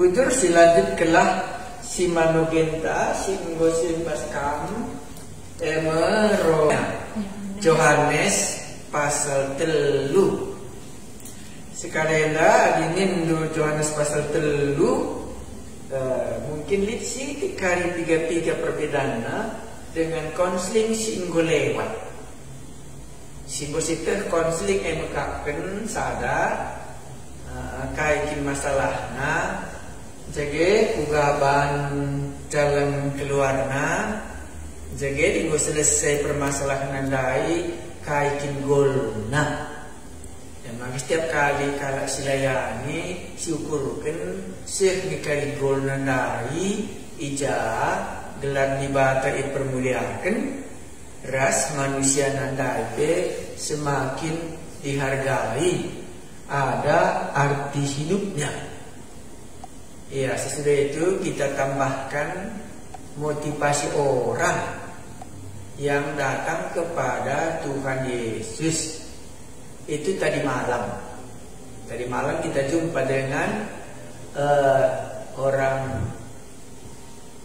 Kudur silanjutkelah si manugenta singgo simpas kam emero Yohanes pasal 3. Sekarenda dinindu Yohanes pasal 3 mungkin litsi dikari 3 perbedaannya dengan konseling singgo lewat. Singgo situ konseling emekaken sada kaitin masalahna jage ugaban jalan keluarna jage dinggo selesai permasalahan nandai kaitin golna. Dan maka setiap kali kalau silayani syukurkan sih ngikari gol nandai ija gelar dibata dipermuliakan ras manusia nandai semakin dihargai, ada arti hidupnya. Ya, sesudah itu kita tambahkan motivasi orang yang datang kepada Tuhan Yesus. Itu tadi malam. Tadi malam kita jumpa dengan orang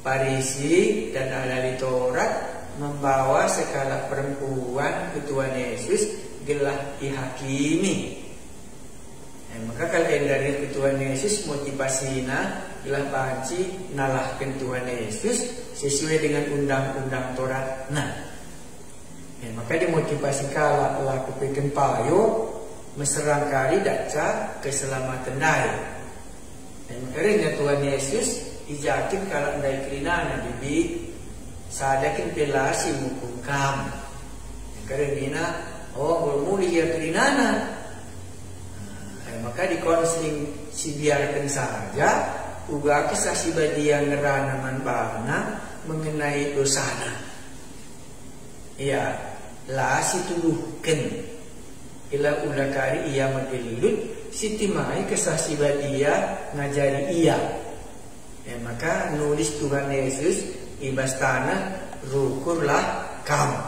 Farisi dan ahli Taurat membawa sekala perempuan ke Tuhan Yesus gelah dihakimi. Maka kalau dari Tuhan Yesus motivasinya ialah banci nalahkan Tuhan Yesus sesuai dengan undang-undang Taurat. Maka dimotivasi kala laku peken payo meserang kari daca keselamatan dari. Maka dengan Tuhan Yesus ijakin kalau andai kerinana bibi sadakin pelasi mukum kam. Karena muli dia kerinana. Maka di konseling si biarkan saja uga kisah si badia ngerana manbana mengenai dosana. Ya, lah si tuduhkan ila ulakari ia magelut si timai kisah si badia ngajari ia. Maka nulis Tuhan Yesus ibas tanah rukurlah kamu.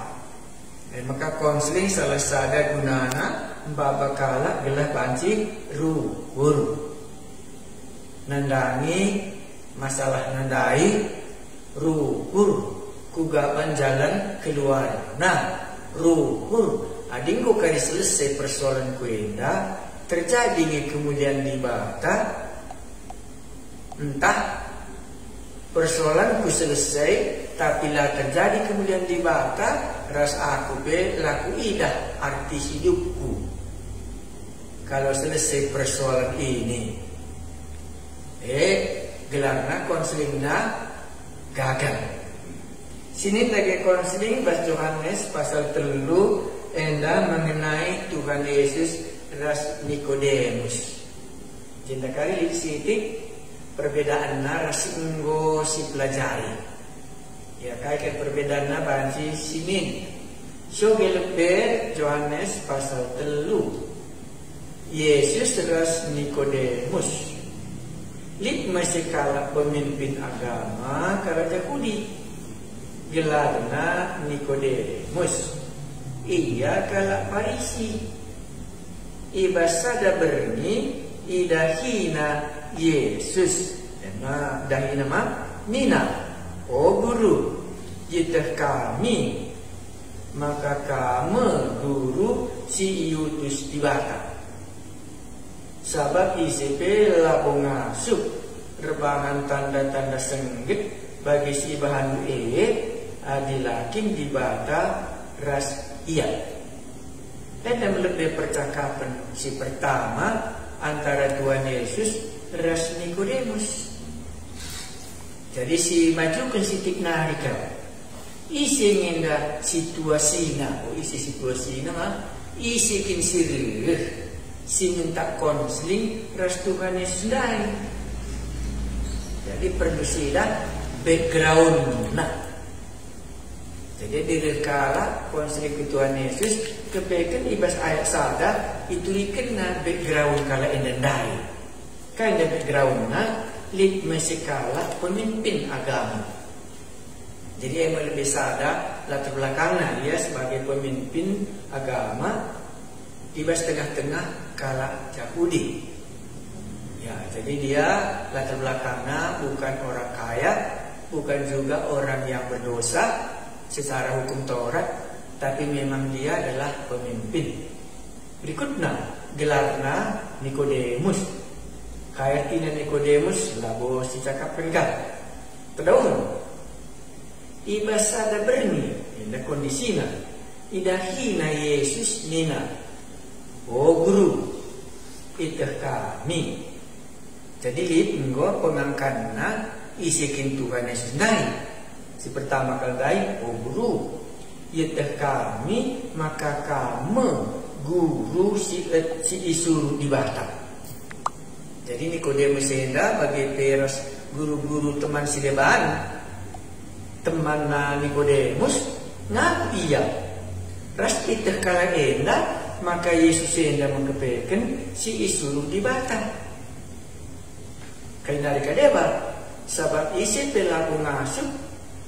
Maka konseling salah sada gunana babakala gelah banci rukur nandangi masalah nandai rukur kugaban jalan keluar. Rukur adingku kari selesai persoalan kuenda terjadi kemudian di bata entah persoalan ku selesai tapi lah terjadi kemudian di bata ras aku be laku idah arti hidupku. Kalau selesai persoalan ini gelarna konselingna gagal. Sini lagi konseling bahas Yohanes pasal 3 enda mengenai Tuhan Yesus ras Nikodemus. Jinda kali sitik perbedaan ras inggo si pelajari. Ya kayak perbedaannya banci sini. So gelebe Yohanes pasal 3. Yesus ras Nikodemus. Lik masih kalah pemimpin agama kala Yahudi. Gelarna Nikodemus. Ia kala Farisi. Ibasada berni idahina Yesus. Dahina mina. Oh guru, jitah kami maka kamu guru si iutus dibata. Sabab ICP labo ngasuh rebangan tanda-tanda senggit bagi si bahan adilakin dibata ras iya. Dan lebih percakapan si pertama antara Tuhan Yesus ras Nikodemus. Jadi si majukan si tiknarika isi ngenda situasinya. Isi situasinya isi kin sirih si minta konseling ras Tuhan Yesus dari. Jadi perlu silah background. Jadi dari kala konseling ke Tuhan Yesus kebaikan ibas ayat sada itu dikena background kala endandai. Kan backgroundnya lik masih kalah pemimpin agama. Jadi yang lebih sadar latar belakangnya dia sebagai pemimpin agama di tengah-tengah kala Yahudi. Ya, jadi dia latar belakangnya bukan orang kaya, bukan juga orang yang berdosa secara hukum Taurat, tapi memang dia adalah pemimpin. Berikutnya gelarnya Nikodemus. Kaya tina Nikodemus labo si cakap penggal. Terdahulu ibas ada berni inda kondisinya idahina Yesus nina. Oh guru, itu kami. Jadi lihat pengangkatnya isikin Tuhan Yesus naik. Si pertama kali naik, oh guru, itu kami maka kamu guru si isuru di Batam. Jadi Nikodemus enda bagi peros guru-guru teman si deban, teman Nikodemus ngaku iya. Ras itu kala enda maka Yesus enda mengkepekan si isuru di Batam. Kain dari kadeba, sebab isi pelaku ngasuh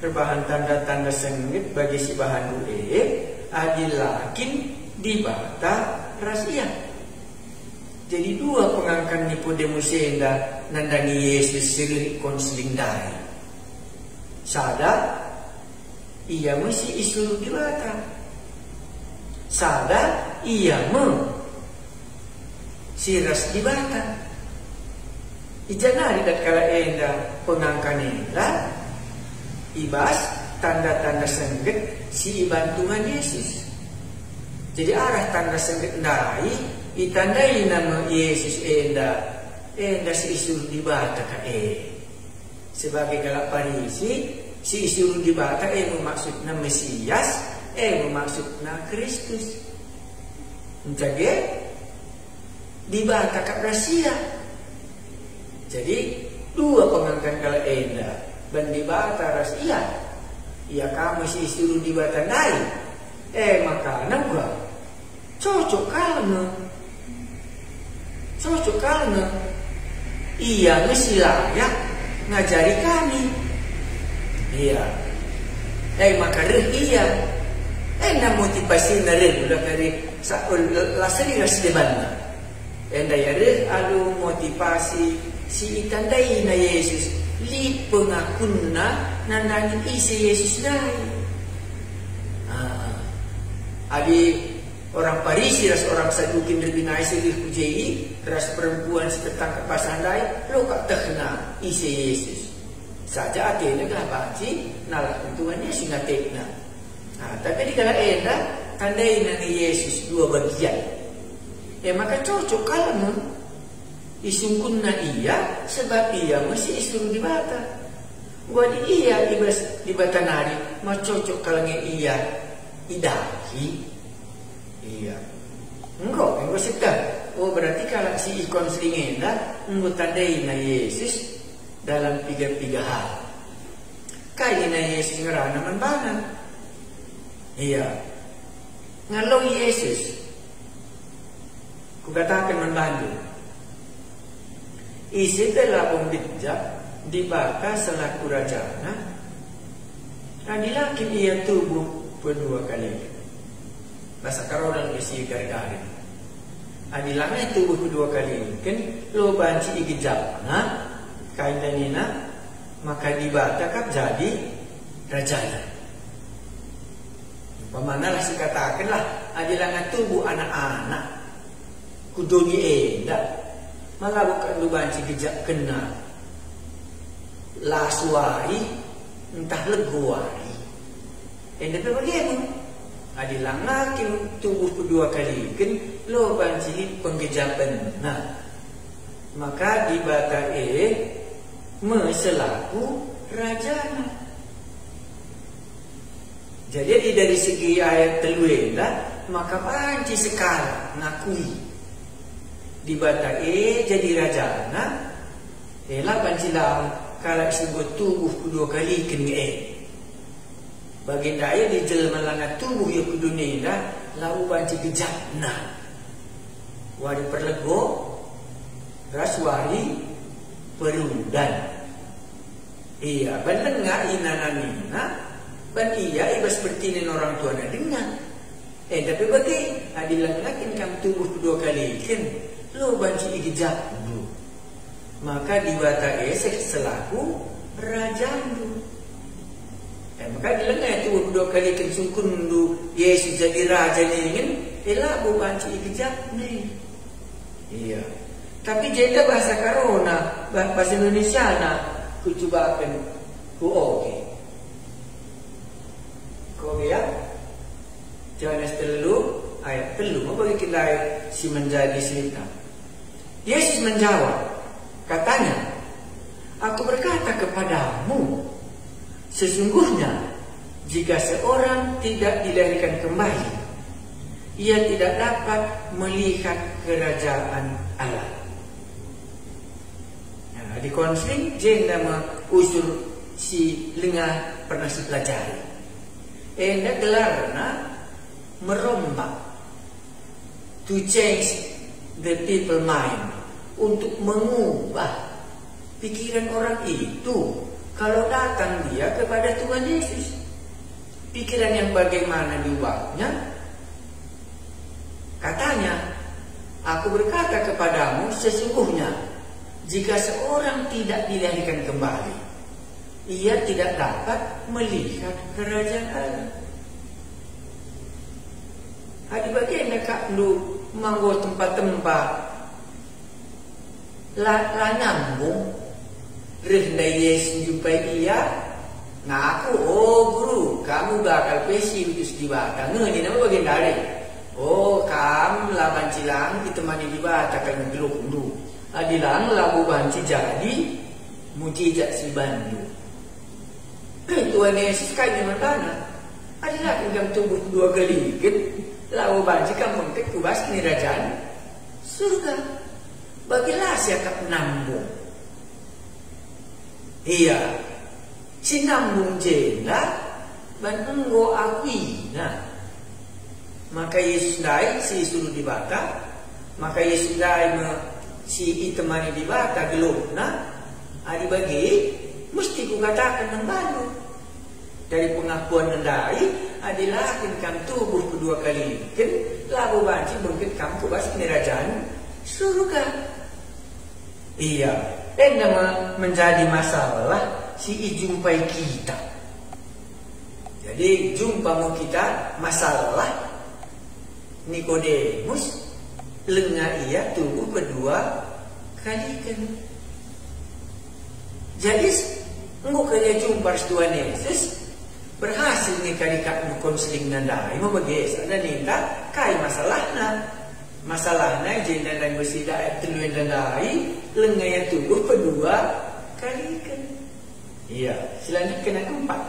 berbahan tanda-tanda sengit bagi si bahan adilakin di bata rahasia. Jadi dua pengangkat Nikodemus enda nandangi Yesus siri konseling dari. Sada ia mesti isuru di bata. Sada ia siras di bata. Ijanari dat kala enda pengangkan enda ibas tanda-tanda sengget si ibantungan Yesus. Jadi arah tanda sengget ndai ditandai nama Yesus enda si isuru di bata ka sebagai galak Parisi si isuru di bata bermaksudna Mesias bermaksudna Kristus. Jadi di bata ka rahasia. Jadi dua pengangkat kala enda dan di bata rahasia. Ya kamu si isuru di bata nai. Maka nangga cocok kalna iya mesti layak ngajari kami. Iya. Maka iya. Na motivasi na rin udah dari lasari ras debanna. Enda ya rin alu motivasi si itandai na Yesus li pengakun na nandangin isi Yesus dai. Adi orang Parisi ras orang Sadukin lebih naik sedih kujei ras perempuan setangkap pasandai lo kak terkena isi Yesus saja atenya gak baci nalah tentuannya singa tekna. Tapi di kala enda tandai nani Yesus dua bagian. Maka cocok kalau isungkun na iya sebab iya masih isuru di bata. Gua di iya di bata nari ma cocok kalau iya idahi. Iya. Enggak sedang. Oh berarti kalau si ikon selingenda enggak tandai na Yesus dalam tiga hal. Kaya na Yesus ngerana manbanan. Iya. Ngalau Yesus kukatakan membantu. Isi telah pembijak di bata selaku rajana. Radilakin ia tubuh kedua kali. Bahasa karodal isi garing. Adilangnya tubuh kedua kali. Kan lo banci igijak. Kain danina maka di bata kap jadi rajana. Pemanalah si katakanlah adilangnya tubuh anak-anak. Kudoni enda malah bukan lu banci gejak kena lasuari entah leguari enda bagaimana adilang ngakin tubuh kedua kali kan lo banci penggejapan. Maka di bata meselaku rajana. Jadi dari segi ayat teluenda maka banci sekarang ngakui di bata jadi rajana lah pancilang kalau sebut tubuh kedua kali kini baginda di jelma langa tubuh ya kudu nenda lau banci gejapna wari perlego raswari perundan. Iya bener nggak inanamina ban iya ibas bertinin orang tua na dengan tapi bagi adilang nakin kam tubuh kedua kali kan lo banci igijak dulu maka dibata esek selaku rajandu. Maka dilengah itu dua kali kensukun du Yesus jadi raja ingin elah bukan ikijak nih. Iya. Tapi jeda bahasa Karona, bahasa Indonesia na ku cobakan ku oke. Kau ya? Johannes 3 ayat 3 apa kita si menjadi cerita. Yesus menjawab, katanya, aku berkata kepadamu, sesungguhnya jika seorang tidak dilahirkan kembali, ia tidak dapat melihat kerajaan Allah. Nah, di konseling dia nama usul si lengah pernah si pelajari. Enda gelarna merombak, to change the people mind, untuk mengubah pikiran orang itu kalau datang dia kepada Tuhan Yesus. Pikiran yang bagaimana diubahnya? Katanya, aku berkata kepadamu, sesungguhnya jika seorang tidak dilahirkan kembali, ia tidak dapat melihat kerajaan Allah. Adi bagian kak lu manggo tempat-tempat la nyambung rendah Yesus jumpai dia ngaku, oh guru kamu bakal pesi utus di Batam. Ini nama bagian dari oh kamu lah bancilang ditemani di Batam kan geluk dulu adilang lagu banci jadi mujizat si Bandu. Tuhan Yesus kayak gimana? Adilah kan tubuh 2 kali kan lagu banci kamu ke kubas kerajaan surga. Bagilah siapa nambung. Iya, si nambung jenda ban enggo akuina. Maka Yesus dai si suruh di Bata, maka Yesus dai si itemani di Bata gelupna, adi bagi mesti ku katakan nang baru. Dari pengakuan nandai adalah kan tubuh kedua kali kan labu banci mungkin kamu kubas kerajaan surga. Iya, dan nama menjadi masalah si jumpai kita. Jadi jumpamu kita masalah Nikodemus lengah ia tubuh kedua kali kan. Jadi engkau kerja jumpa Tuhan Yesus berhasil nih kali kak konseling nandai mau begitu ada ninta kai masalahnya jenda dan bersida teluan nandai lengaya tubuh kedua kali kan. Iya, selanjutnya kena keempat.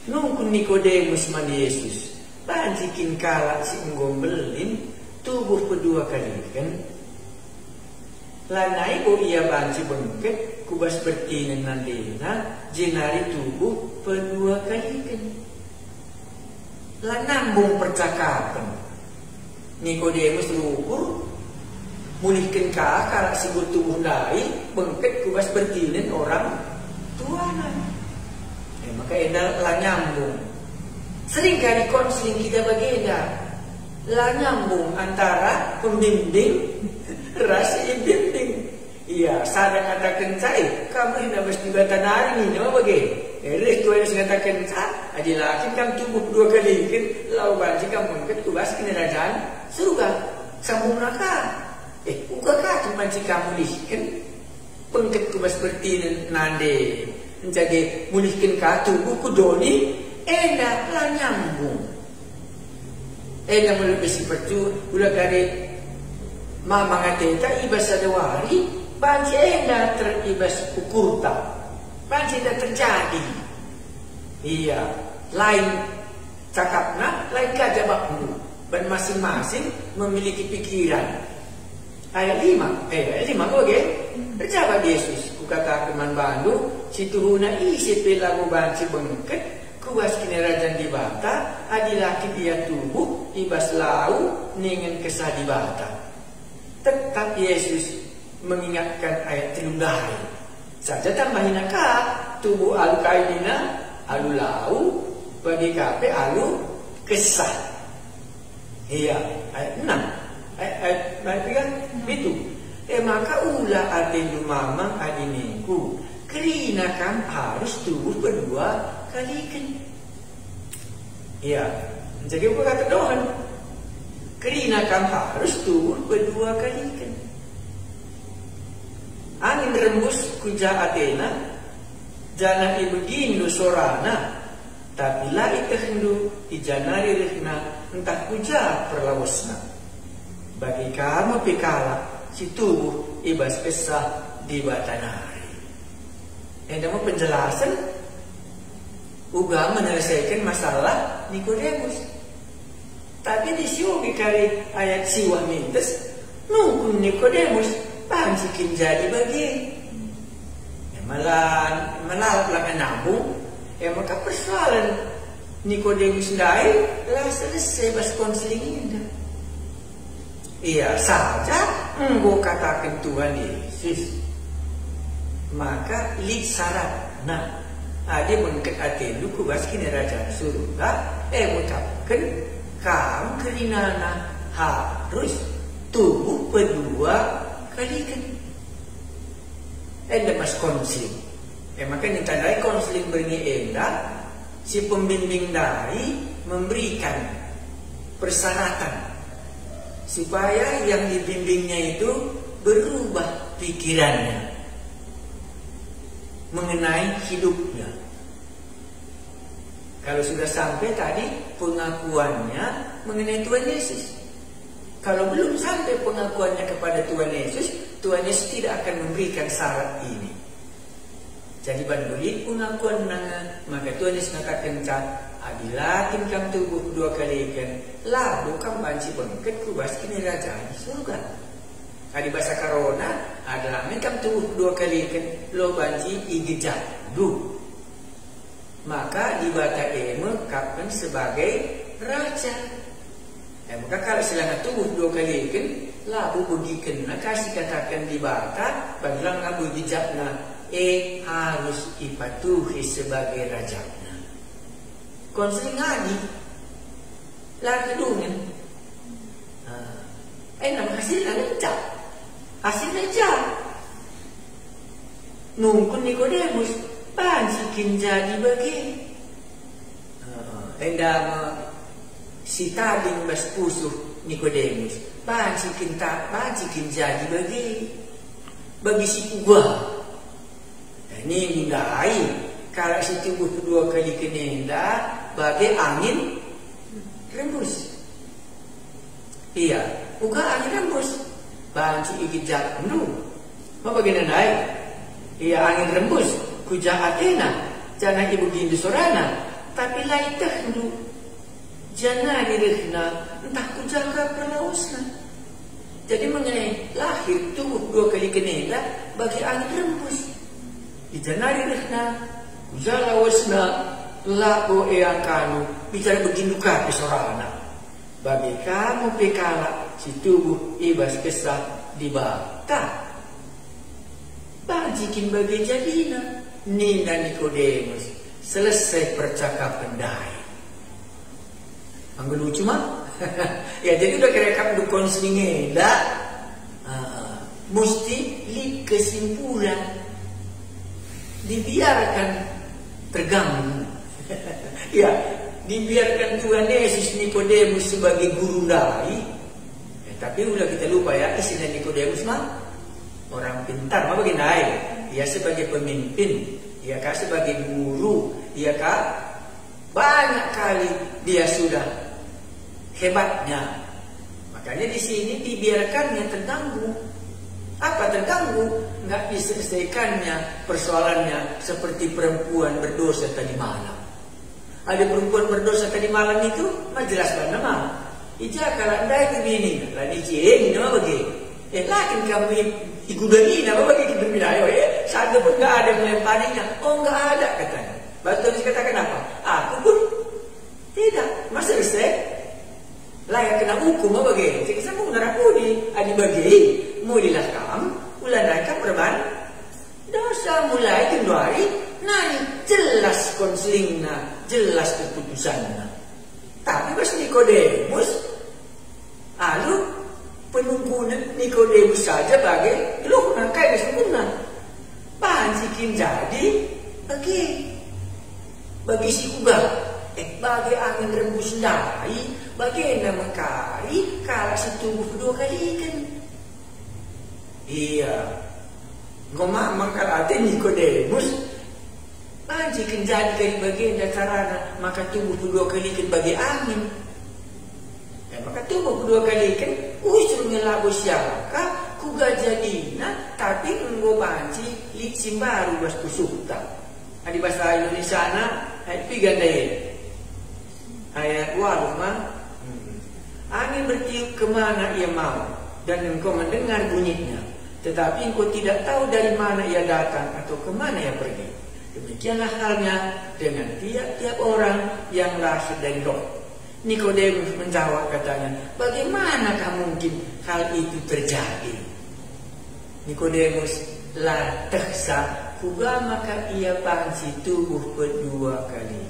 Nungkun Nikodemus man Yesus banjikin kalak si nggombelin tubuh kedua kali kan. Lanai ko ia banci bengket kubas bertinen nandina jenari tubuh kedua kali kan. Lanambung percakapan Nikodemus luhur mulihkan kalak si tubuh dai bengket kubas bertinen orang tuanan. Maka enak lah nyambung. Sering kali konseling kita berbeda lah nyambung antara pembimbing rasa bimbing. Iya, sadar katakan saya kamu hendak mesti batanari ini nama bagaimana? Jadi Tuhan yang katakan saya adalah kan tubuh 2 kali kan lau baca kamu kan kubas kerajaan surga sambung neraka. Uga kata macam kamu kan pengket kubas bertinen nande menjadi mulihkan katu buku doni enak lah nyambung. Enak melebih seperti udah kali mama ngateta ibas sadawari banci enak teribas ukurta banci tidak terjadi. Iya, lain cakapna lain kajabakmu dan masing-masing memiliki pikiran. Ayat 5 ayat 5 oke berjawab Yesus kukata keman bandu situhuna isi pelamu banci bengket kuas kinerajan di bata adilaki dia tubuh ibas lau ningen kesah di bata. Tetap Yesus mengingatkan ayat telundahi saja tambahin tubuh alu kainina alu lau bagi kape alu kesah. Iya ayat 6 ayat 3 itu Maka ulah atendu mamang adinengku. Kerina kam harus tubuh berdua kali kan. Ya, jadi apa kata Tuhan? Kerina kam harus tubuh berdua kali kan. Angin rembus kuja Athena, jana ibegindu sorana, tapi la itehendu ijanari rehna entah kuja perlawasna. Bagi kamu pikala si tubuh ibas pesah di batanari. Yang mau penjelasan uga menyelesaikan masalah Nikodemus. Tapi di sini kali ayat siwa mintes nunggu Nikodemus panjikin jadi bagi. Malah lang nabung. Maka persoalan Nikodemus dai lah selesai bas konseling ini. Iya saja engkau katakan Tuhan Yesus. Maka li syarat. Nah, dia mengket Athena ku bas kini raja surga. Mengucapkan kam kerinana harus tubuh berdua kali kan. Mas konseling. Maka ini tandai konseling bernyi endah si pembimbing dari memberikan persyaratan supaya yang dibimbingnya itu berubah pikirannya mengenai hidupnya. Kalau sudah sampai tadi pengakuannya mengenai Tuhan Yesus. Kalau belum sampai pengakuannya kepada Tuhan Yesus tidak akan memberikan syarat ini. Jadi banduli pengakuan maka Tuhan Yesus mengatakan adilatin kam tubuh dua kali ikan lah bukan banci bengket kubas kini raja surga. Adi bahasa Karona adalah kam tubuh dua kali ikan lo banci igejat du. Maka dibata kapkan sebagai raja. Maka kalau selama tubuh dua kali ikan labu begikan kasih katakan dibata bagilah ngabu igejatna harus dipatuhi sebagai raja. Konseling ngadi lagi dungen. Nama hasilnya lecah. Hasilnya lecah. Nungkun Nikodemus pansikin jadi bagi. Nama si tading bas pusuh Nikodemus pansikin jadi bagi si gua. Ini mulai kalau si tubuh kedua kali kenenda bagai angin rembus. Iya, bukan angin rembus. Banci igijak nu. Apa bagian naik? Iya angin rembus. Kuja Athena, jana ibu gindu sorana. Tapi laitah nu. Jana direhna entah kujaga perlausna. Jadi mengenai lahir tubuh dua kali kenenda bagi angin rembus. Di janari rehna jala wasna labo kanu bicara beginduka kesorana bagi kamu pekala si tubuh ibas kesah di bata bajikin bagi jadina Nina Nikodemus selesai percakapan dai. Anggur lucu mah ya jadi udah kerekam du konseling mesti li kesimpulan dibiarkan terganggu. Ya, dibiarkan Tuhan Yesus Nikodemus sebagai guru dai. Tapi udah kita lupa ya, istilah Nikodemus mah orang pintar, mah bagaimana? Dia sebagai pemimpin, dia kah sebagai guru, dia kah banyak kali dia sudah hebatnya. Makanya di sini dibiarkannya terganggu. Apa terganggu? Nggak diselesaikannya persoalannya seperti perempuan berdosa tadi malam. Ada perempuan berdosa tadi malam itu, mah jelas banget mah. Ija kalau anda itu begini, lah dicing, nama bagi. Lakin kamu igudani, nama bagi kita bilang, satu pun nggak ada melemparinya. Oh nggak ada katanya. Betul dikatakan apa? Aku pun tidak, masa selesai. Layak kena hukum apa bagi? Jadi saya mau ngerapuni, adi bagi. Mulilah kam, ulah naikkan perban dosa mulai kendari, nani jelas konselingna, jelas keputusanna. Tapi pas Nikodemus, alu penunggu Nikodemus saja bagi lu kayak sempurna. Panjikin jadi bagi si kubah, bagi angin rembus dari, bagi nama kari kalau si tubuh kedua kali kan. Iya, ngomong mangkal ate Nikodemus, panjikin jadi dari bagian karena maka tubuh kedua kali kan bagi angin. Maka tubuh kedua kali kan usul ngelabu siapa ku gajadina tapi enggo panci licin baru bas kusuta. Di bahasa Indonesia ayat 3 ayat 2 angin bertiup kemana ia mau dan engkau mendengar bunyinya, tetapi engkau tidak tahu dari mana ia datang atau kemana ia pergi. Demikianlah halnya dengan tiap-tiap orang yang lahir dari roh. Nikodemus menjawab katanya, bagaimanakah mungkin hal itu terjadi? Nikodemus la teksa kuga maka ia panci tubuh kedua kali.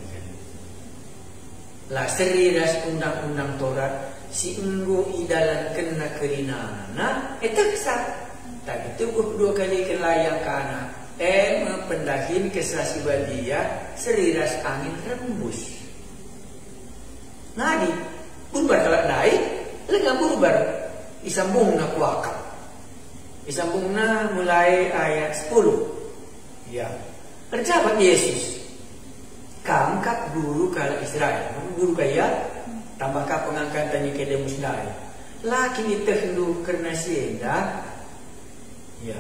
La seriras undang-undang Taurat si enggo idalan kena kerinana teksa tapi tubuh kedua kali kelayang kana pendahin kesasi badia seriras angin rembus. Nadi burbar kalau naik lega burbar disambungna kuakap. Disambungna mulai ayat 10. Ya. Terjawab Yesus. Kamkap guru kala Israel. Guru kaya tambah kap pengangkatan Nikodemus dari. Laki itehlu karena sienda. Ya.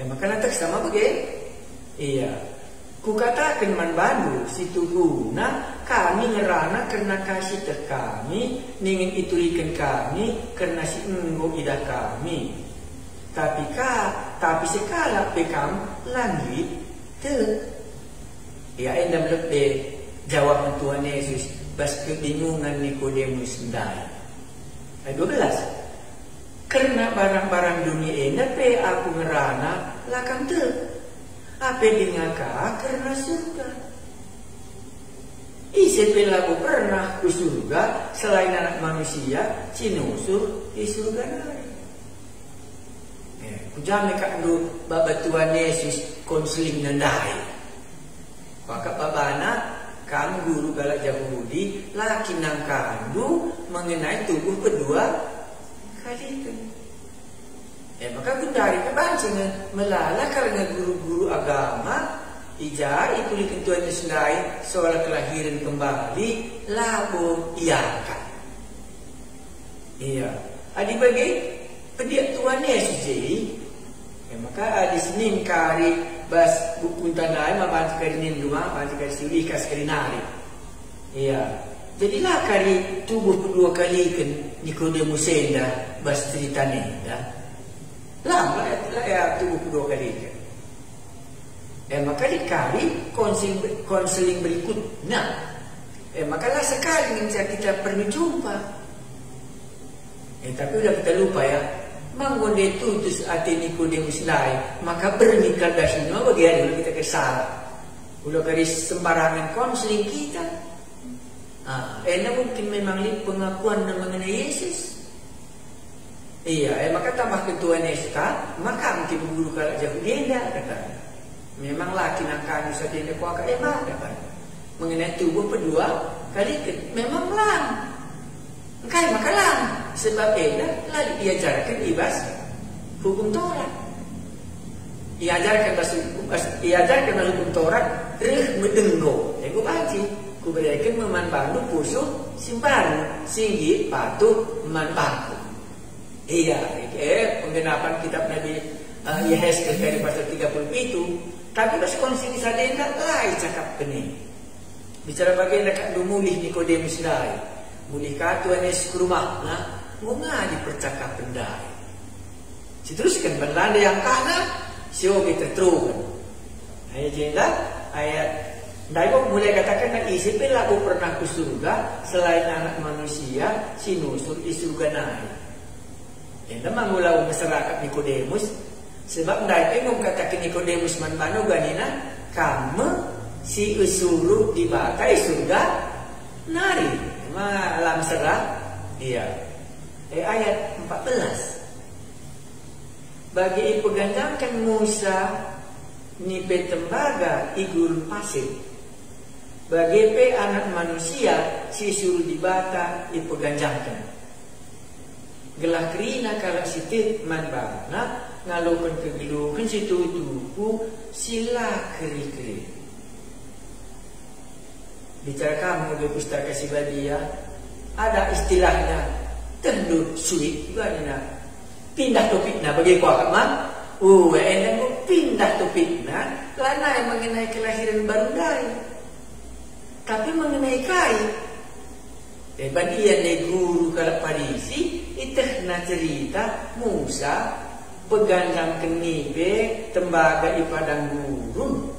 Maka nanti sama bagai. Iya. Kukatakan man bandu situ guna kami ngerana karena kasih teh kami ningin itulikan kami karena si enggo ida kami tapi sekala pekam langit te ya endam lebih jawab Tuhan Yesus bas kebingungan Nikodemus ndai ayat 12 karena barang-barang dunia ini pe aku ngerana lakam te apa dingaka karena surga. Isepela aku pernah ke surga selain anak manusia cinusur di surga nari. Kujame kandu babat Tuhan Yesus konseling nandai. Maka babana kamu guru galak Yahudi laki nang kandu mengenai tubuh kedua kali itu. Maka kundari kebancingan melala karena guru-guru agama ija itu dikentuannya sendiri soal kelahiran kembali labo iyakan. Iya, adi bagi pediak Tuhan Yesus jadi. Maka di sini kari bas buku tanai mapan sekali nindua, mapan sekali siuli sekali nari. Iya, jadilah kari tubuh kedua kali kan Nikodemus senda bas ceritanya dah. Lama ya tubuh kedua kali kan. Maka dikali konseling berikutnya. Maka lah sekali kita perlu jumpa. Tapi udah kita lupa ya. Manggonde tutus ati Nikodemus lain. Maka bernikah dari semua bagian dulu kita kesal. Udah kali sembarangan konseling kita. Mungkin memang pengakuan mengenai Yesus. Iya, maka tambah ketua Nesta, maka mungkin guru kalau jauh dia kata. Memang laki nangkan bisa dia kuaka kata. Mengenai tubuh kedua kali memang lang. Engkai maka lang. Sebab lalu diajarkan ibas hukum Taurat. Diajarkan hukum Taurat medenggo. Aku baca. Ku berikan memanbandu pusuh simpan singgi patuh manbandu. Iya, penggenapan kitab Nabi Yehezkel dari pasal 30 itu. Tapi pas konsili sadenda lain cakap kene. Bicara bagian dekat dumulih Nikodemus dai. Mulih Tuhan Yesus ke rumah, bunga di percakapan dai. Diteruskan berlanda yang kanan, siogi terterukan. Ayat jenda, ayat dai kok mulai katakan isipil aku pernah ke surga selain anak manusia sinusur di surga naik. Yang memang ulau masyarakat Nikodemus sebab ndai pengum katakan Nikodemus manmano ganina kamu si usuru di batai surga nari alam serah iya Ayat 14. Bagi ipegandangkan Musa nipe tembaga igurun pasir. Bagi pe anak manusia si suruh dibata ipegandangkan. Gelah kerina kalau sitit man bana ngalokan kegeluhan situ tubuh sila keri-keri. Bicara kamu di pustaka Sibadia ada istilahnya tendut sulit gimana? Pindah topiknya bagi kau kaman. Enak mau pindah topiknya lanai mengenai kelahiran baru dari. Tapi mengenai kai, bagian dari guru kalau Parisi itu nak cerita Musa pegandang kenipe tembaga di padang gurun.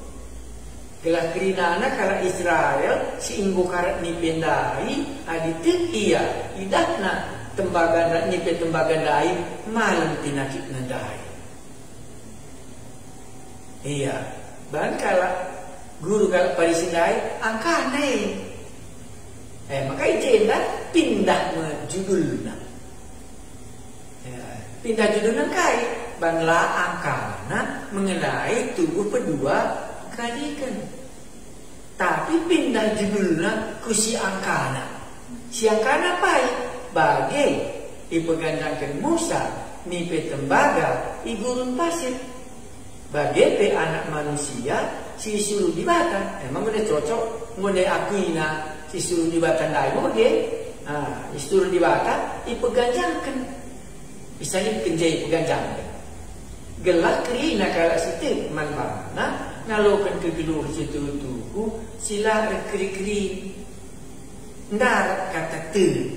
Gelah kerinana kalau Israel si inggo karat nipe ndai aditik iya idahna tembaga nak nipe tembaga ndai malam tinakit ndai. Iya, ban kalau guru kalau Parisi ndai angkane. Maka ijenda pindah judulna. Pindah judulna kai banla angkana mengenai tubuh kedua kalikan. Tapi pindah judulna ku si angkana. Si angkana pai bagai ipegandangkan Musa nipe tembaga igurun pasir. Bagai pe anak manusia si suruh dibata. Emang udah cocok ngone akuina si suruh dibata ndai mo bagai. Suruh dibata ipegandangkan. Misalnya kenjai pegandangkan. Gelah kerina kalau situ man mana ngalokan kegeluh situ tubuh sila keri-keri ndar kata te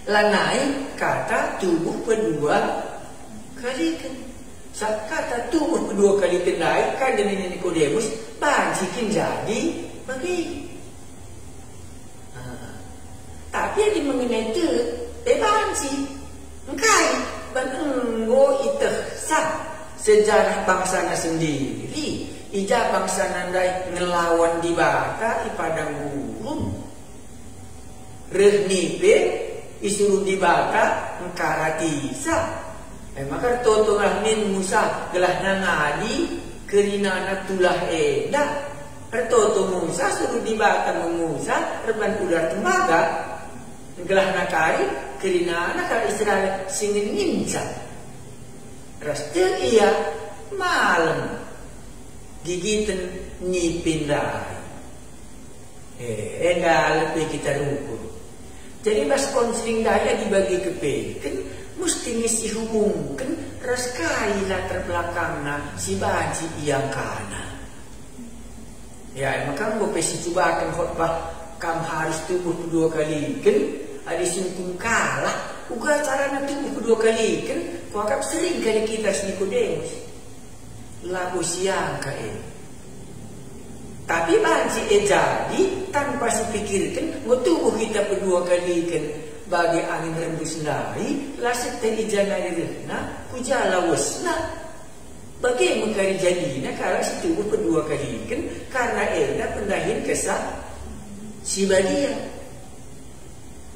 lanai kata tubuh kedua kali kan kata tubuh kedua kali kendai kan dengan Nikodemus bansikin jadi bagi tapi yang mengenai te bansi engkai banenggo iteh sah sejarah bangsana sendiri. Ija bangsa nandai ngelawan di bata di padang gurun. Rehnipe isuruh di bata ngkaratisa. Maka totongah nin Musa gelah nangadi kerinana tulah eda. Toto Musa suruh di bata Musa reban ular tembaga. Gelah nakari kerinana kal Israel singin ninja. Rastu iya malam gigitan nyipindai. Enggak lebih kita rukun. Jadi pas konseling daya dibagi ke kan mesti ngisi hubungkan raskai latar belakangna si baji yang kana. Ya maka gue pesi cobakan khotbah kam harus tubuh kedua kali kan ada sungkum kalah. Uga caranya tubuh kedua kali kan kau akan sering kali kita Nikodemus lagu siang kae. Tapi banci jadi tanpa dipikirkan tubuh kita kedua kali kan bagi angin rembus nari laset dari jana direna kujala wasna bagi mengkari jadinya kalau si tubuh kedua kali kan karena elda pendahin kesah si badia.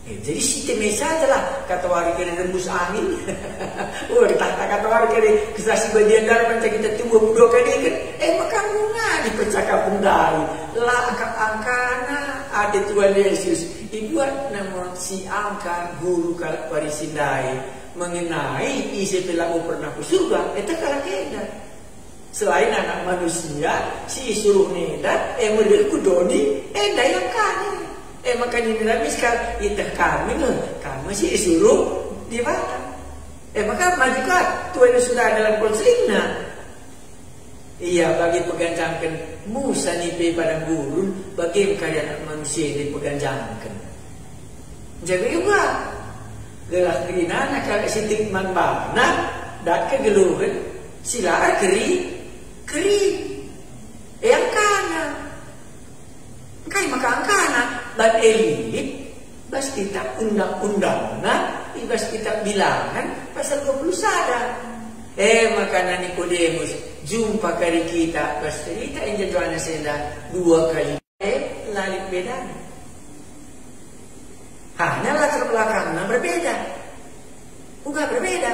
Jadi si temesa adalah kata wari kena rembus angin. Kata wari kena kesasi bagian darah kita tumbuh kedua kali kan. Maka bunga dipecahkan pendai. Langkap angkana ada Tuhan Yesus. Dibuat nama si angka guru kalau parisindai mengenai isi pelaku pernah ke surga. Itu kalau kena. Selain anak manusia si suruh neda melihat kudoni yang kane. Maka dinami sekali itah kami sih suruh di mana? Maka majukan Tuhan sudah dalam konselingnya. Iya bagi pegandangkan Musa nipe padang gurun bagi karya anak manusia dipegandangkan. Jadi juga gelah kerinana kalau sitik man bana dak kegeluhan sila keri yang kanan kai maka angkana dan elit bas kita undang-undangna bas kita bilangan pasal 20 sada maka Nikodemus jumpa kali kita bas cerita yang jadwalnya senda 2 kali lalit bedanya hanya latar belakangnya berbeda. Uga berbeda.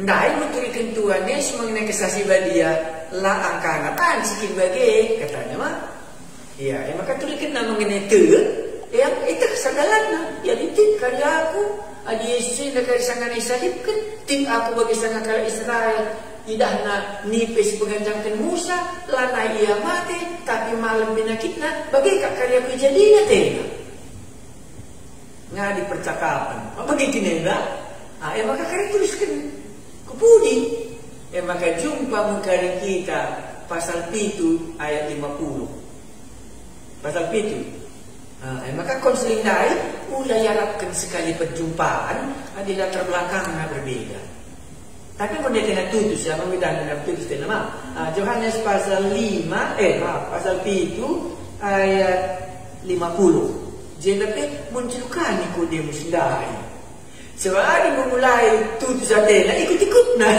Ndai muturikan Tuhan Yesus mengenai kesasi badia la angkana pan sikit bagi katanya mah. Iya, maka turikan mengenai itu yang itu kesadaran ya itu karya aku adi Yesus nak sangan Israel kan ting aku bagi sangan kala Israel tidak na nipis penganjangkan Musa lana ia mati tapi malam binakitna bagi karya aku jadinya tena ngadi percakapan begitu nenda maka karya tuliskan kepudi maka jumpa mengkari kita pasal 7 ayat 50 pasal 7 maka konseling dai mulai harapkan sekali perjumpaan adalah terbelakangnya berbeda. Tapi mau dia kena tutus ya, membedanya dalam tutus dia nama. Yohanes pasal 5 pasal 7 ayat 50. Jadi munculkan Nikodemus dai. Sewari memulai tutus adela ikut-ikut nah.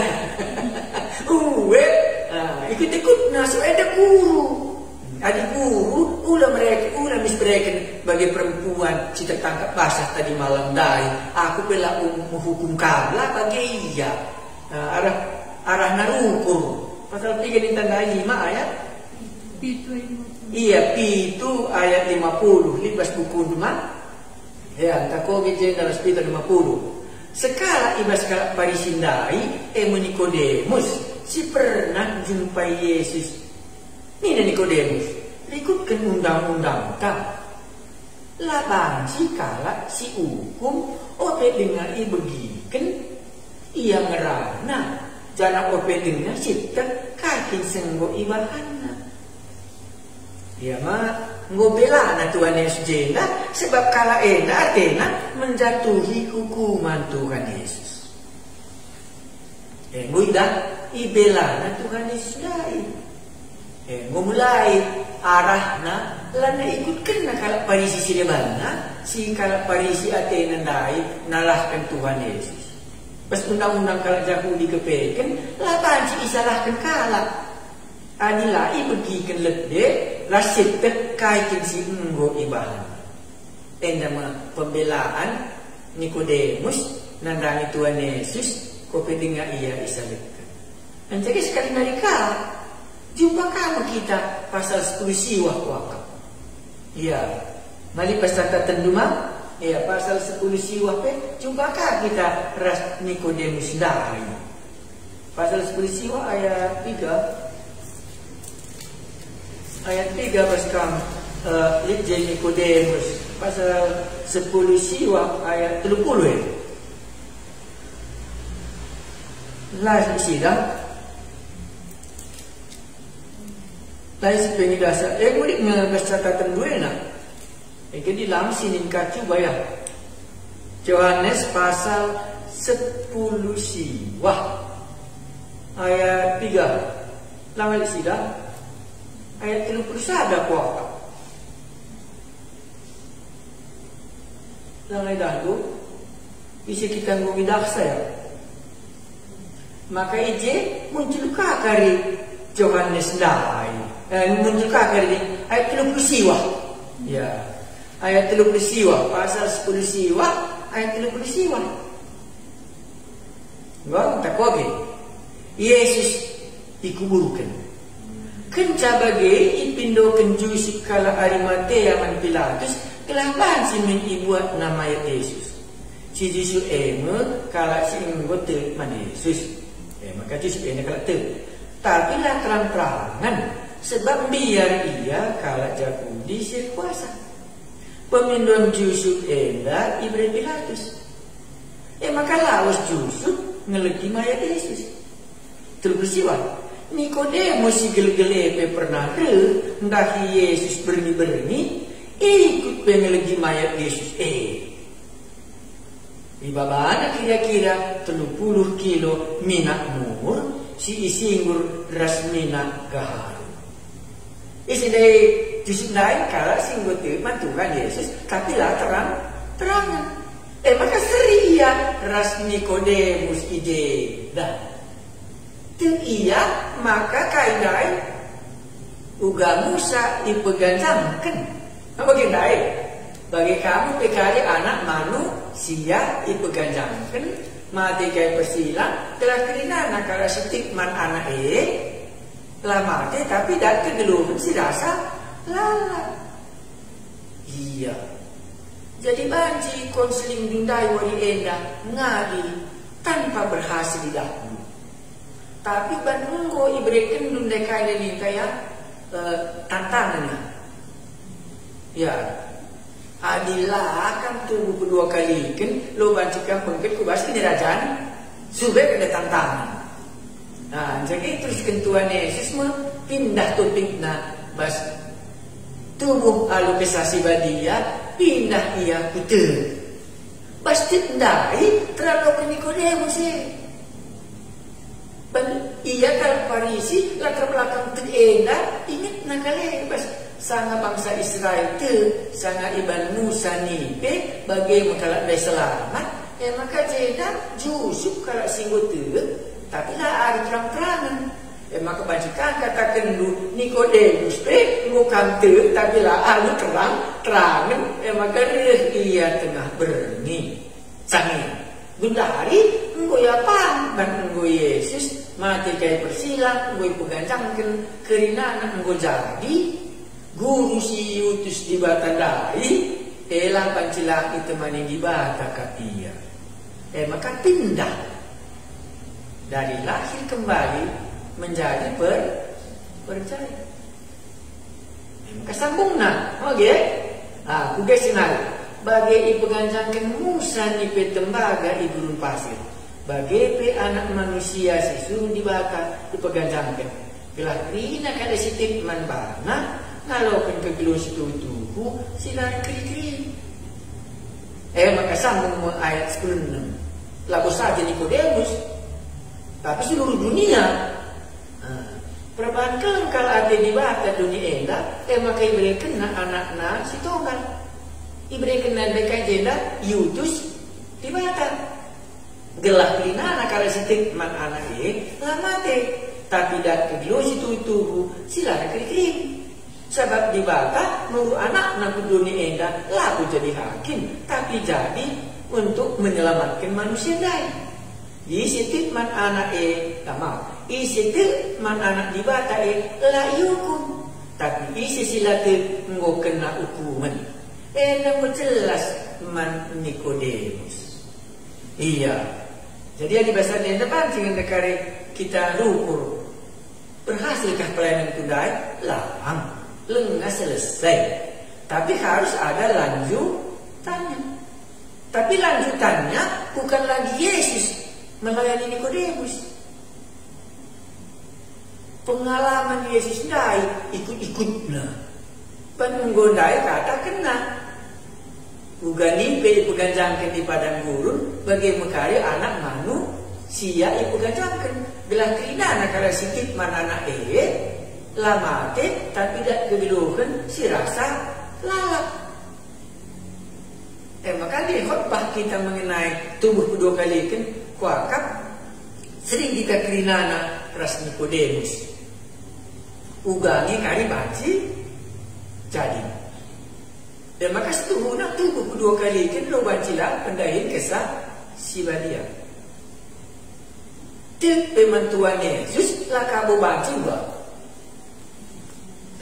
Ikut-ikut nah so ada guru. Adik guru, ulah mereka bagi perempuan cita tangkap basah tadi malam dai. Aku bela menghukum kabla bagi iya. Arah narukur. Pasal 3 ditandai 5 ayat. Iya, pitu ayat 50. Lipas buku rumah. Ya, takogi jenaras pitu 50. Sekala ibas kala parisindai Nikodemus si pernah jumpai Yesus. Ini Nikodemus ikutkan undang-undang tak laban si kala si hukum ope dengan begikan ia ngerana jana ope dengan sitan kaki senggo ibahana dia mah ngobela na Tuhan Yesus jena sebab kala ena atena menjatuhi hukuman Tuhan Yesus nguidah ibela na Tuhan Yesus lain mulai arahna lana ikutkan na kalak parisi silibana si kalak parisi Athena dai nalahkan Tuhan Yesus pas undang-undang kalak Yahudi kepekan lapan si isalahkan kalak anilai begikan lebih rasid terkaitin si enggo ibahan nama pembelaan Nikodemus nandani Tuhan Yesus kopedinga ia isalahkan jadi sekali mereka jumpa kamu kita pasal 10 siwah wakaf. Iya. Mali pasal tenduma. Iya, pasal 10 siwah jumpa kita ras Nikodemus dai. Pasal 10 siwah ayat 3. Ayat 3 pasal Lidje Nikodemus. Pasal 10 siwah ayat 30 Lah sidang Lai sepengi dasar murid ngegas catatan gue nak jadi langsinin kacu bayar Yohanes pasal 10 siwah ayat 3 lawan sidang ayat 30 sada kuaka lawan dahulu bisa kita ngumidak saya maka ije muncul kakari Yohanes dai muncul kakari ayat 30 siwah ya ayat 30 siwah pasal 10 siwah ayat 30 siwah enggak tak kobe Yesus dikuburkan kenca bagi ipindo kenjusi kala Arimatea man Pilatus kelaban si ibuat nama Yesus si Yesus kala si inggote man Yesus maka Yesus kala tapi lah terang-terangan sebab biar ia kala Yahudi sirkuasa peminduan Yusuf enda Ibrahim Pilatus maka lawas Yusuf ngelegi mayat Yesus terbersiwa Nikodemus si gel-gelepe pernah hendak Yesus berni-berni ikut pengelegi mayat Yesus di babana kira-kira 30 kilo minyak mur si isinggur ras minyak gahar isi dari Yusuf lain kala singgut Tuhan Yesus tapi lah terangan maka seri ya ras Nikodemus ide dah Ting iya maka kaidai uga Musa dipeganjangkan. Apa kaidai? Bagi kamu pekali anak manusia ipeganjangkan mati kaya persilang telah kerina anak kala setikman anak lah mati tapi dak kegeluhan si rasa lala. Iya. Jadi banci konseling dundai wali enda ngadi tanpa berhasil didahulu. Tapi banunggo iberikan dundai kaya ini kayak tantangannya. Ya. Adilah kan tunggu kedua kali kan lo bancikan pengket ku bahasa ini rajaan sudah ada tantangan. Nah, jadi terus kentuan Yesus pindah topik na bas tubuh alokasi badia pindah ia kutu. Bas tindai terlalu ke Nikodemus ia kalau Farisi latar belakang terendah ingat nakale bas sanga bangsa Israel itu sanga iban Musa nipe bagi makalat dari selamat maka jeda justru kalau singgung tu tapi lah ada terang-terangan maka bacakan katakan dulu Nikodemus bukan tu tapi lah ada terang-terangan maka ia tengah berni sangi gundari engkau ya pan dan engkau Yesus mati kaya persilang engkau pegancangkan kerina engkau jadi guru si utus di batandai elang pancilaki temani di bata kapia maka pindah dari lahir kembali menjadi percaya maka sambungna kugai sinar bagi ipegancangkan Musa ni pe tembaga di gurun pasir bagi pe anak manusia sesuruh di bata ipegancangkan gelah rina kada sitik man bana kalau kegelun situ tuhu sila kiri-kiri. Maka sambung ayat 10. Lagu saja Nikodemus, tapi seluruh dunia. Perbankan kalau ada di bata dunia endah, maka iberikan anak-anak si tonggal. Iberikan mereka jenda yutus di bata. Gelah pelina anak kalau sitik man anak lah mati. Tapi dak kegelun situ tuhu sila kiri-kiri. Sebab di bata nuru anak nak dunia endah laku jadi hakim tapi jadi untuk menyelamatkan manusia lain. Isitik man anak isitik man anak di bata lah hukum tapi isi silate nggo kena hukuman. Namo jelas man Nikodemus. Iya. Jadi di bahasa di depan dengan dekare kita rukur berhasilkah pelayanan kudai lang lengah selesai. Tapi harus ada lanjutannya. Tapi lanjutannya bukan lagi Yesus melayani Nikodemus. Pengalaman Yesus dai ikut-ikutnya. Penunggondai kata kena. Ugani pe peganjangkan di padang gurun bagi mekari anak manusia ipeganjangkan. Gelah kerina anak kala sikit mana anak lama tapi tidak kegeluhan si rasa lalap. Maka di khotbah kita mengenai tubuh kedua kali kan kuakap sering kita kerinana ras Nikodemus ugangi kari banci jadi maka setuhuna tubuh kedua kali kan lo bancilah pendahin kesah si badia tip pemantuan Yesus lah kamu banci bah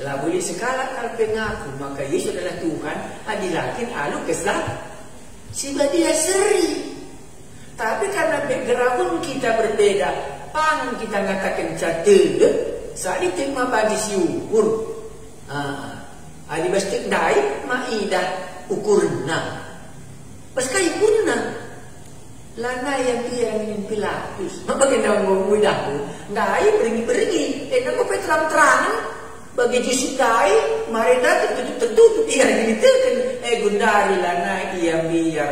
lah boleh sekarang kalau pengaku maka Yesus adalah Tuhan adilakin alu kesah sehingga dia seri. Tapi karena background kita berbeda pang kita ngatakan cadel saat itu mah bagi syukur adi bastik dai maidah ukurna paskai punna lana yang dia ingin Pilatus maka kita ngomong mudah dai beringi nang pe terang-terangan bagi Yesus dai mareda tertutup iya gitu kan gundari lana iya biar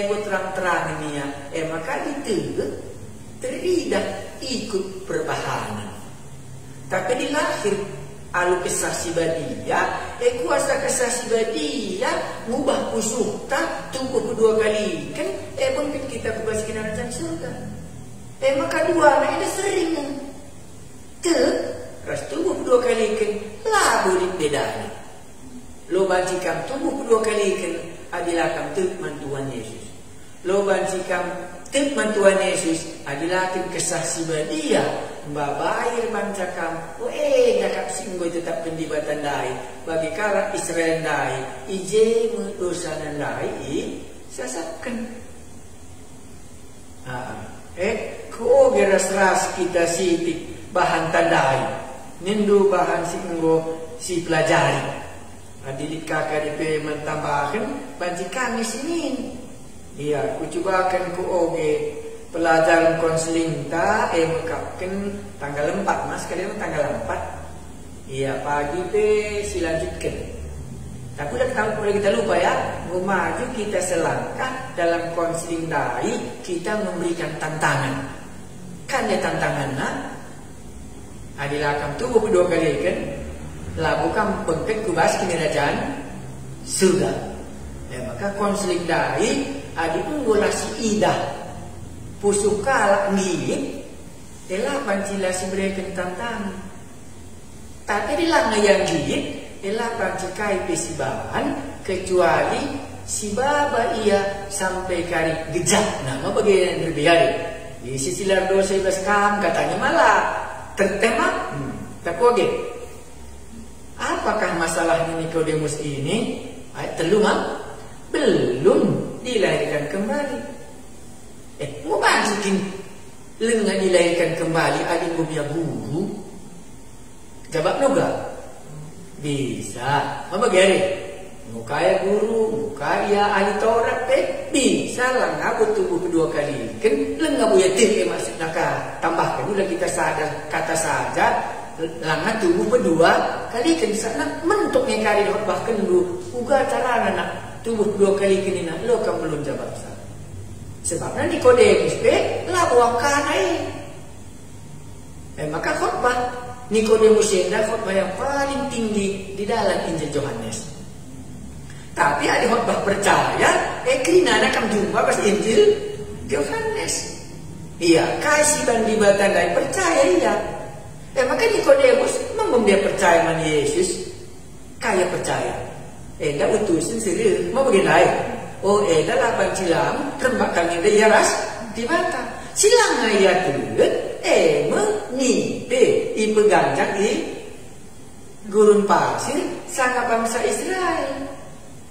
ku terang-terang ini ya maka itu teridah ikut perbahanan tapi di lahir alu kesasi badia kuasa kesasi badia ngubah kusukta tubuh kedua kali kan mungkin kita kubasikin anak surga maka dua anak ini sering ras tubuh kedua kali kan lah boleh bedanya lo bajikan tubuh kedua kali kan adalah kam tekman Tuhan Yesus. Loban sikam tekman Tuhan Yesus adalah kesaksian dia membayar bancakam. Jakap singgo tetap pendibatan dai bagi kala Israel dai ije mendosanan dai sasapkan. Ko geras-ras kita sitik bahan tandai nindu bahan singgo si pelajari. Adilik kakak DP mentambahkan banci kami sini. Iya, kucubakan ku oge pelajaran konseling ta mekapkan tanggal 4 mas kalian tanggal 4. Iya pagi pe silanjutkan. Tapi kalau kita lupa ya, maju kita selangkah dalam konseling dai kita memberikan tantangan. Kan ya tantangannya adalah kamu tubuh kedua kali kan. Lah bukan bengkek kubas kerajaan surga. Ya, maka konseling dai adi unggulasi idah pusukala ngilip telah pancilasi berikan tantangan. Tapi di langa yang ngilip telah pancikai pesibahan kecuali si baba ia sampai kari gejat nama bagian yang berbeda. Di sisi lar 12 kam katanya malah tertema tak oge. Apakah masalahnya Nikodemus ini? Telumang belum dilahirkan kembali. Mau bangkitin lengan dilahirkan kembali adik gubia guru. Jawab noga bisa. Apa gere? Mukaya guru, mukaya ahli Taurat bisa lah ngaku tubuh kedua kali. Kan lengan buya tim maksud naka tambahkan udah kita sadar kata saja. Langa tubuh berdua kali kan sana mentuknya kali bahkan dulu uga cara anak tubuh dua kali kini nak lo kan belum jawab sebabnya Nikodemus lah wakanai maka khotbah Nikodemus enda khotbah yang paling tinggi di dalam Injil Yohanes. Tapi ada khotbah percaya krina nak kam jumpa pas Injil Yohanes. Iya kasih bandibatan dan percaya iya. Maka Nikodemus memang dia percaya sama Yesus. Kaya percaya. Dah utusin sendiri. Mau bagaimana? Dah lapan silam. Rembak kami dia ras. Di mata. Silang ayat itu. Menipe. Ipeganjak di gurun pasir. Sang bangsa Israel.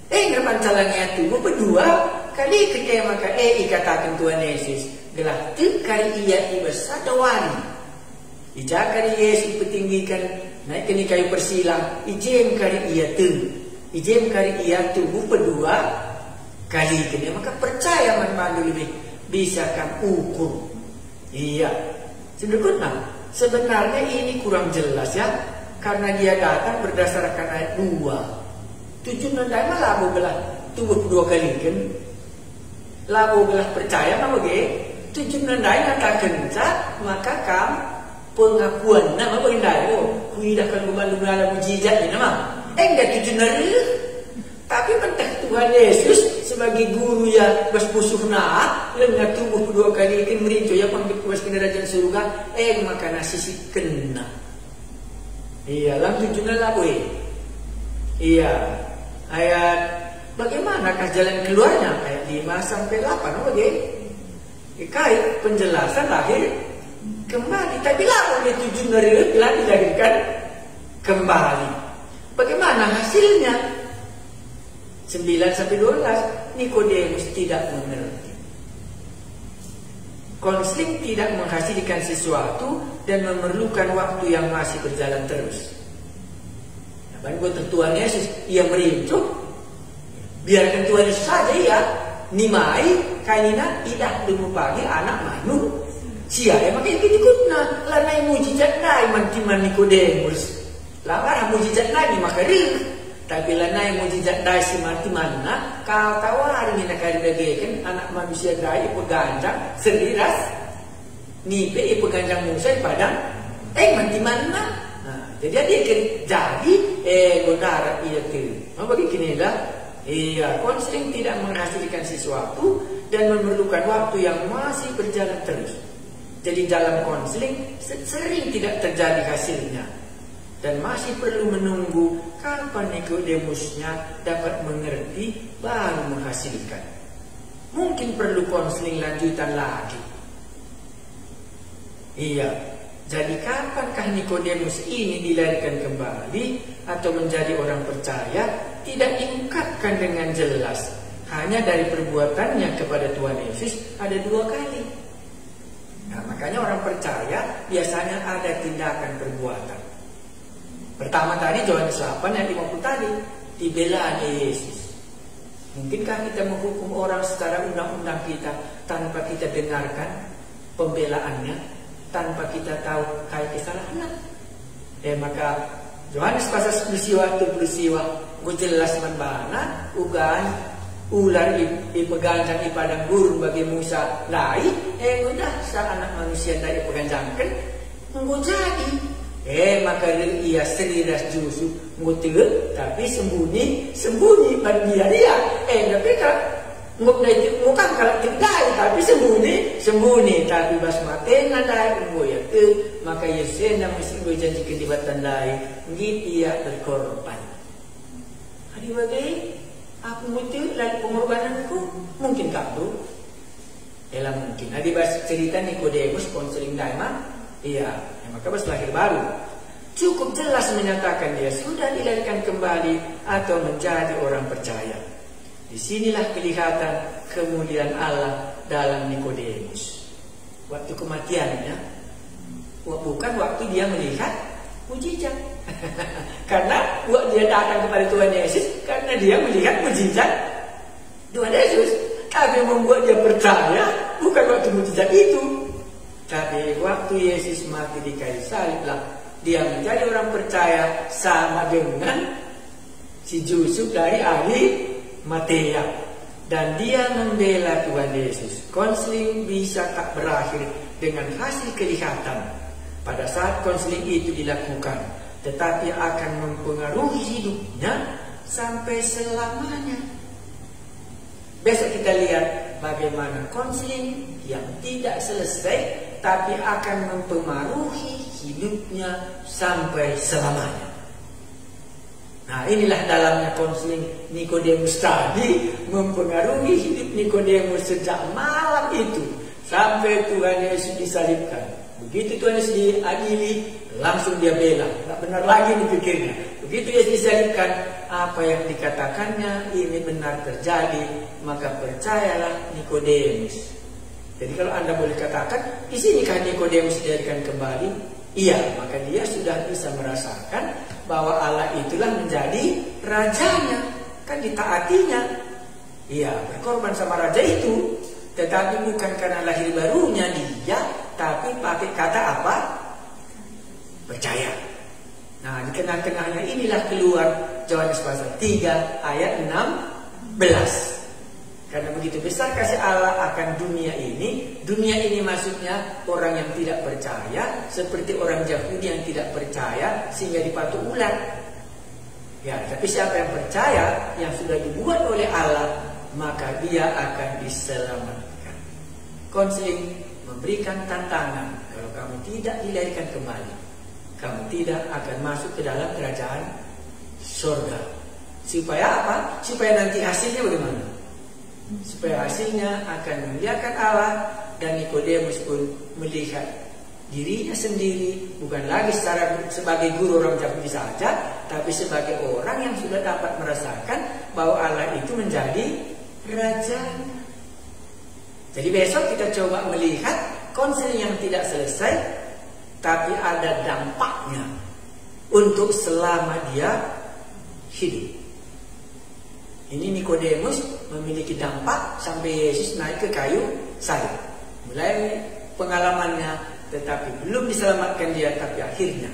Ngapan calangnya itu. Berdua. Kali ketika maka ikatakan Tuhan Yesus. Gelah tu kali ia tiba satu wali. Ija kari Yesus petinggikan naik kini kayu persilang. Ijem kari ia tu. Ijem kari ia tu. Berdua kali kini. Maka percaya mandu lebih. Bisa kan ukur. Iya. Sebenarnya ini kurang jelas ya. Karena dia datang berdasarkan ayat 2. Tujuan dan labu belah. Tubuh kedua kali kan. Labu belah percaya nama ge. Tujuan dan katakan maka kamu pengakuan nama bagaimana? Kuidahkan bukan mujizat ini nama. Enggak tujuan dari. Tapi mentah Tuhan Yesus sebagai guru ya berpusuhna lengan tubuh kedua kali ikan merincu ya panggil kuas kerajaan surga. Maka nasi si kena. Iya, lang tujuan lah boy. Iya, ayat bagaimanakah jalan keluarnya? Ayat 5 sampai 8 apa ge? Kait penjelasan lahir kembali, tapi lah oleh tujuan dari telah dilahirkan kembali. Bagaimana hasilnya? 9 sampai 12 Nikodemus tidak mengerti. Konseling tidak menghasilkan sesuatu dan memerlukan waktu yang masih berjalan terus. Nah, buat Tuhan Yesus ia merincu, biarkan Tuhan Yesus saja ya. Nimai kainina tidak dimupangi anak manu. Sia makanya kita guna lanai mujizat nai mantiman Nikodemus. Langar mujizat nai maka ring. Tapi lanai mujizat nai si mantimana kau tawarin ni nak kan anak manusia dai peganjang seriras nipe peganjang Musa padang mantimana. Nah, jadi dia jadi godara iya tu. Apa begini lah. Iya, konseling tidak menghasilkan sesuatu dan memerlukan waktu yang masih berjalan terus. Jadi dalam konseling sering tidak terjadi hasilnya. Dan masih perlu menunggu kapan Nikodemusnya dapat mengerti baru menghasilkan. Mungkin perlu konseling lanjutan lagi. Iya, jadi kapankah Nikodemus ini dilahirkan kembali atau menjadi orang percaya tidak diungkapkan dengan jelas. Hanya dari perbuatannya kepada Tuhan Yesus ada 2 kali. Nah, makanya orang percaya biasanya ada tindakan perbuatan. Pertama tadi Yohanes 8 ayat 50 tadi, dibela Yesus. Mungkinkah kita menghukum orang secara undang-undang kita tanpa kita dengarkan pembelaannya, tanpa kita tahu kayak kesalahannya? Maka Yohanes pasal 11 jelas membana ugan ular dipeganjang di padang gurun bagi Musa lain, udah sa anak manusia dari peganjangkan nggak jadi. Maka ia seriras justru ngutil tapi sembunyi pada dia. Tapi kan bukan kalau tidak tapi sembunyi tapi bas mati nada ya maka Yesus yang mesti berjanji kedibatan lain gitu ia berkorban. Hari bagai aku ngutil lagi pengorbananku mungkin kamu mungkin. Hari bas cerita Nikodemus konseling daima. Iya, maka pas lahir baru cukup jelas menyatakan dia sudah dilahirkan kembali atau menjadi orang percaya. Disinilah kelihatan kemuliaan Allah dalam Nikodemus. Waktu kematiannya, bukan waktu dia melihat mujizat. Karena dia datang kepada Tuhan Yesus karena dia melihat mujizat Tuhan Yesus. Tapi membuat dia percaya bukan waktu mujizat itu. Tapi waktu Yesus mati di kayu salib lah dia menjadi orang percaya sama dengan si Yusuf dari Arimatea. Dan dia membela Tuhan Yesus. Konseling bisa tak berakhir dengan hasil kelihatan pada saat konseling itu dilakukan, tetapi akan mempengaruhi hidupnya sampai selamanya. Besok kita lihat bagaimana konseling yang tidak selesai tapi akan mempengaruhi hidupnya sampai selamanya. Nah, inilah dalamnya konseling Nikodemus tadi, mempengaruhi hidup Nikodemus sejak malam itu sampai Tuhan Yesus disalibkan. Begitu Tuhan Yesus diadili, langsung dia bela. Tak benar lagi dipikirnya. Begitu Yesus disalibkan, apa yang dikatakannya ini benar terjadi, maka percayalah Nikodemus. Jadi kalau Anda boleh katakan, di sini kan Nikodemus dilahirkan kembali? Iya, maka dia sudah bisa merasakan bahwa Allah itulah menjadi rajanya. Kan ditaatinya. Iya, berkorban sama raja itu. Tetapi bukan karena lahir barunya dia, tapi pakai kata apa? Percaya. Nah, di tengah-tengahnya inilah keluar Yohanes pasal 3 ayat 16. Karena begitu besar kasih Allah akan dunia ini. Dunia ini maksudnya orang yang tidak percaya, seperti orang Yahudi yang tidak percaya sehingga dipatuk ular. Ya, tapi siapa yang percaya, yang sudah dibuat oleh Allah, maka dia akan diselamatkan. Konseling memberikan tantangan. Kalau kamu tidak dilahirkan kembali, kamu tidak akan masuk ke dalam kerajaan surga. Supaya apa? Supaya nanti hasilnya bagaimana? Supaya hasilnya akan memuliakan Allah. Dan Nikodemus pun melihat dirinya sendiri bukan lagi sebagai guru orang Yahudi saja, tapi sebagai orang yang sudah dapat merasakan bahwa Allah itu menjadi raja. Jadi besok kita coba melihat konseling yang tidak selesai tapi ada dampaknya untuk selama dia hidup. Ini Nikodemus memiliki dampak sampai Yesus naik ke kayu salib. Mulai pengalamannya, tetapi belum diselamatkan dia, tapi akhirnya.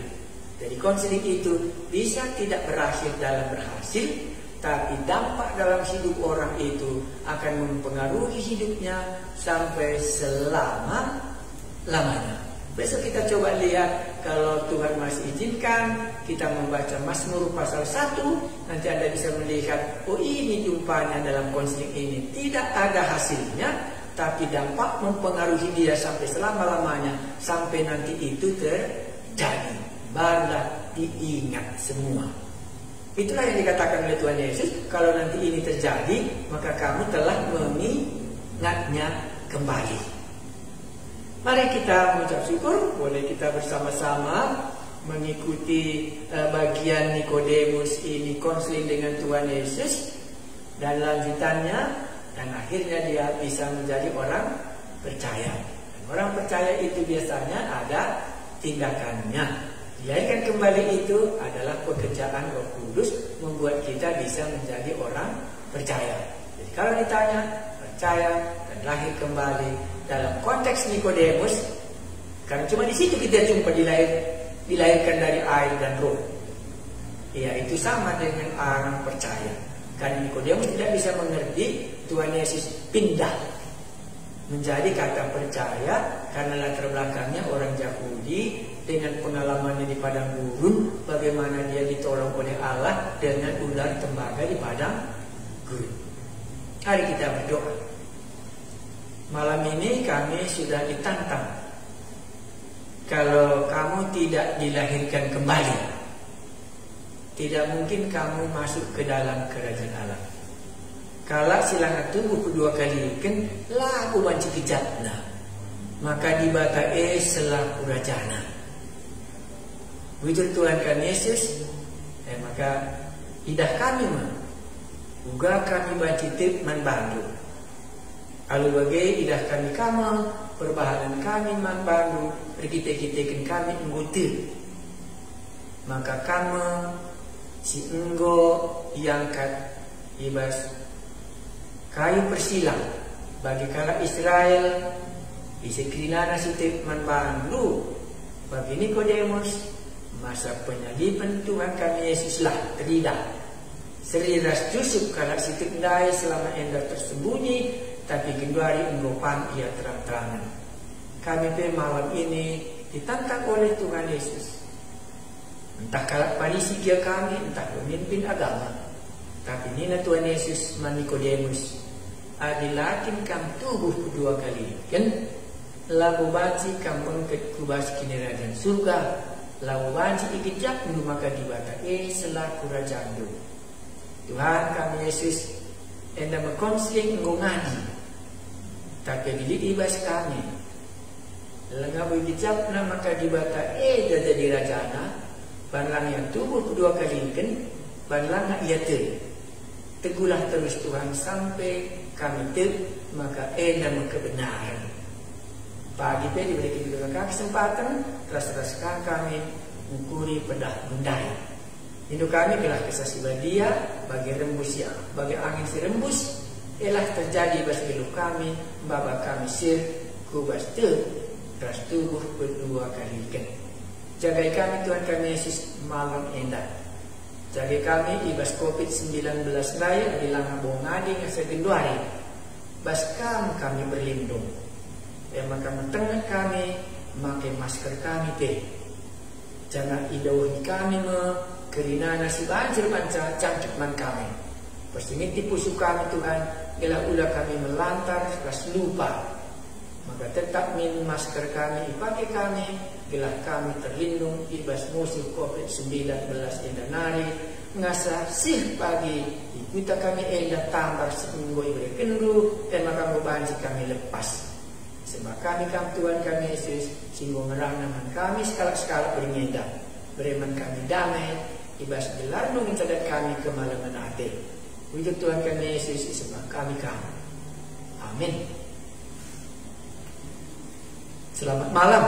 Jadi konseling itu bisa tidak berakhir dalam berhasil, tapi dampak dalam hidup orang itu akan mempengaruhi hidupnya sampai selama-lamanya. Besok kita coba lihat, kalau Tuhan masih izinkan, kita membaca Mazmur pasal 1. Nanti Anda bisa melihat, oh ini jumpanya dalam konseling ini. Tidak ada hasilnya, tapi dampak mempengaruhi dia sampai selama-lamanya. Sampai nanti itu terjadi. Barulah diingat semua. Itulah yang dikatakan oleh Tuhan Yesus, kalau nanti ini terjadi, maka kamu telah mengingatnya kembali. Mari kita mengucap syukur, boleh kita bersama-sama mengikuti bagian Nikodemus ini konseling dengan Tuhan Yesus, dan lanjutannya, dan akhirnya dia bisa menjadi orang percaya. Dan orang percaya itu biasanya ada tindakannya. Dilahirkan kembali itu adalah pekerjaan Roh Kudus, membuat kita bisa menjadi orang percaya. Jadi kalau ditanya percaya dan lahir kembali dalam konteks Nikodemus, karena cuma di situ kita jumpa dilahirkan dari air dan roh. Ya, itu sama dengan orang percaya. Karena Nikodemus tidak bisa mengerti Tuhan Yesus pindah menjadi kata percaya karena latar belakangnya orang Yahudi dengan pengalamannya di padang gurun, bagaimana dia ditolong oleh Allah dengan ular tembaga di padang gurun. Hari kita berdoa. Malam ini kami sudah ditantang. Kalau kamu tidak dilahirkan kembali, tidak mungkin kamu masuk ke dalam kerajaan Allah. Kalau silangan tubuh kedua kali kan laku banci kejatna, maka dibata selaku rajana. Begitu Tuhan kami Yesus, maka idah kami mah, uga kami banci tip man bandu. Alu bagai idah kami kamal, perbahanan kami man bandu, perkite-kitekan kami nggutir. Maka kamu si enggo iangkat ibas kayu persilang bagi kala Israel isekrinana sitip man bandu bagi Nikodemus masa penyaliban Tuhan kami Yesuslah teridah seriras jusuk kala sitip dai selama enda tersembunyi, tapi gendari enggopan ia terang-terangan. Kami malam ini ditantang oleh Tuhan Yesus, entah kala parisi kia kami, entah pemimpin agama, tapi nina Tuhan Yesus man Nikodemus adilakin kam tubuh kedua kali kan lagu banci kam mengket kubas kinerajan surga, lagu banci ikijak maka dibata selaku rajando. Tuhan kami Yesus enda mengkonseling ngaji, tapi dilit ibas kami lengabu ikijak maka dibata jadi rajana banlang yang tubuh kedua kali kan banlang ia tegulah terus Tuhan sampai kami maka dalam kebenaran. Pagi diberi kita kesempatan terus-teruskan kami mengukuri pedah bundai. Hidup kami telah kesasi badia bagi rembus ya, bagi angin si rembus telah terjadi bas hidup kami, baba kami sir kubas terus tubuh kedua kali kan. Jagai kami Tuhan kami Yesus malam endah. Jaga kami ibas COVID-19 raya di langa bongadi nga segenduari. Baskam kami berlindung. Maka mentengah kami makai masker kami jangan idauhi kami kerina nasi banjir panca cangkit man kami. Persimiti pusu kami Tuhan, ialah ulah kami melantar kelas lupa. Maka tetap min masker kami dipakai kami, gelah kami terlindung ibas musuh COVID-19 endanari ngasa sih pagi kita kami endah tambah seminggu ibere kendu dan maka mubanci kami lepas. Sebab kami Tuhan kami Yesus singgung ngerang naman kami skala-skala berindah bereman kami damai ibas gelarnung cadat kami kemalaman hati. Wujud Tuhan kami Yesus sebab kami kamu. Amin. Selamat malam.